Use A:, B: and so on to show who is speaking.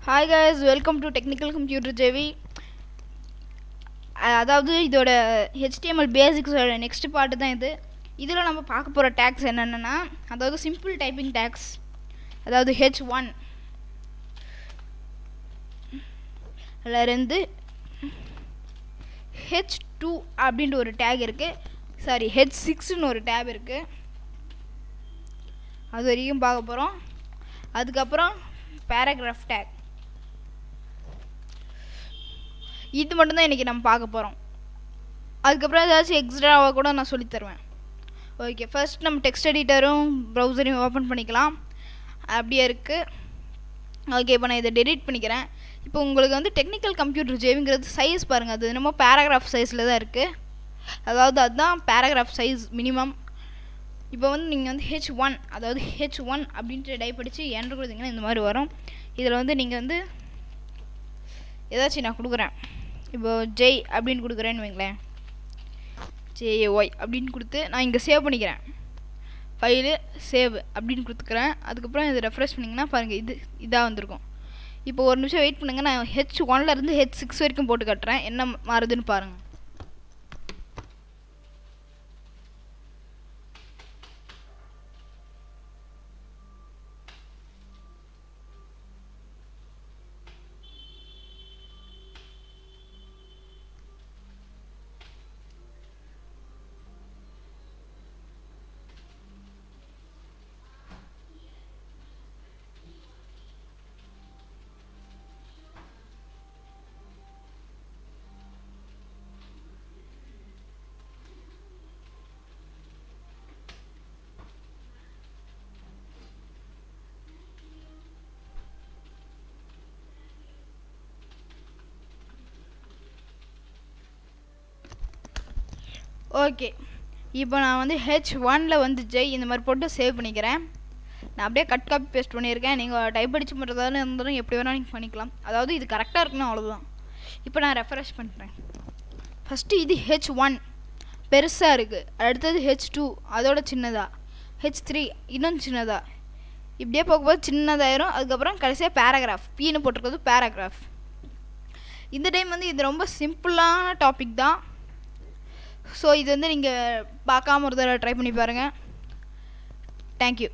A: Hi guys, welcome to Technical Computer JV. அதாவது இதோட HTML பேசிக்ஸோட next part தான் இது. இதில் நம்ம பார்க்க போகிற டேக்ஸ் என்னென்னா, அதாவது சிம்பிள் டைப்பிங் டேக்ஸ், அதாவது H1 இருந்து H2 அப்படின்ட்டு ஒரு டேக் இருக்குது. சாரி, H6ன்னு ஒரு டேப் இருக்குது. அது வரைக்கும் பார்க்க போகிறோம். அதுக்கப்புறம் பேராகிராஃப் டேக், இது மட்டும்தான் இன்றைக்கி நம்ம பார்க்க போகிறோம். அதுக்கப்புறம் ஏதாச்சும் எக்ஸ்ட்ராவாக கூட நான் சொல்லித்தருவேன். ஓகே, ஃபர்ஸ்ட் நம்ம டெக்ஸ்ட் எடிட்டரும் ப்ரௌசரையும் ஓப்பன் பண்ணிக்கலாம். அப்படியே இருக்குது. ஓகே, இப்போ நான் இதை டெலிட் பண்ணிக்கிறேன். இப்போ உங்களுக்கு வந்து டெக்னிக்கல் கம்ப்யூட்டர் ஜேவிங்கிறது சைஸ் பாருங்கள், அது என்னமோ பேராகிராஃப் சைஸில் தான் இருக்குது. அதாவது அதுதான் பேராகிராஃப் சைஸ் மினிமம். இப்போ வந்து நீங்கள் வந்து H1, அதாவது H1 அப்படின்ட்டு டைப் அடித்து என்ட்ரு கொடுத்தீங்கன்னா இந்த மாதிரி வரும். இதில் வந்து நீங்கள் வந்து ஏதாச்சும் நான் கொடுக்குறேன். இப்போ ஜெய் அப்படின்னு கொடுக்குறேன்னு வைங்களேன், JAY அப்படின்னு கொடுத்து நான் இங்கே சேவ் பண்ணிக்கிறேன். ஃபைலு சேவ் அப்படின்னு கொடுத்துக்கிறேன். அதுக்கப்புறம் இதை ரெஃப்ரெஷ் பண்ணிங்கன்னா பாருங்கள், இதாக வந்திருக்கும். இப்போ ஒரு நிமிஷம் வெயிட் பண்ணுங்கள், நான் H1லேருந்து H6 வரைக்கும் போட்டு காட்டுறேன், என்ன மாறுதுன்னு பாருங்கள். ஓகே, இப்போ நான் வந்து H1ல் வந்து ஜெய் இந்த மாதிரி போட்டு சேவ் பண்ணிக்கிறேன். நான் அப்படியே கட் காப்பி பேஸ்ட் பண்ணியிருக்கேன். நீங்கள் டைப் அடித்து பண்ணுறதாலும் இருந்தாலும் எப்படி வேணாலும் நீங்கள் பண்ணிக்கலாம். அதாவது இது கரெக்டாக இருக்குன்னு அவ்வளோதான். இப்போ நான் ரெஃப்ரெஷ் பண்ணுறேன். ஃபஸ்ட்டு இது H1 பெருசாக இருக்குது, அடுத்தது H2 அதோட சின்னதாக, H3 இன்னும் சின்னதாக, இப்படியே போகும்போது சின்னதாயிரும். அதுக்கப்புறம் கடைசியாக பேராகிராஃப், பீன்னு போட்டிருக்கிறது பேராகிராஃப். இந்த டைம் வந்து இது ரொம்ப சிம்பிளான டாபிக் தான். ஸோ இது வந்து நீங்கள் பார்க்காம ஒரு தடவை ட்ரை பண்ணி பாருங்கள். தேங்க்யூ.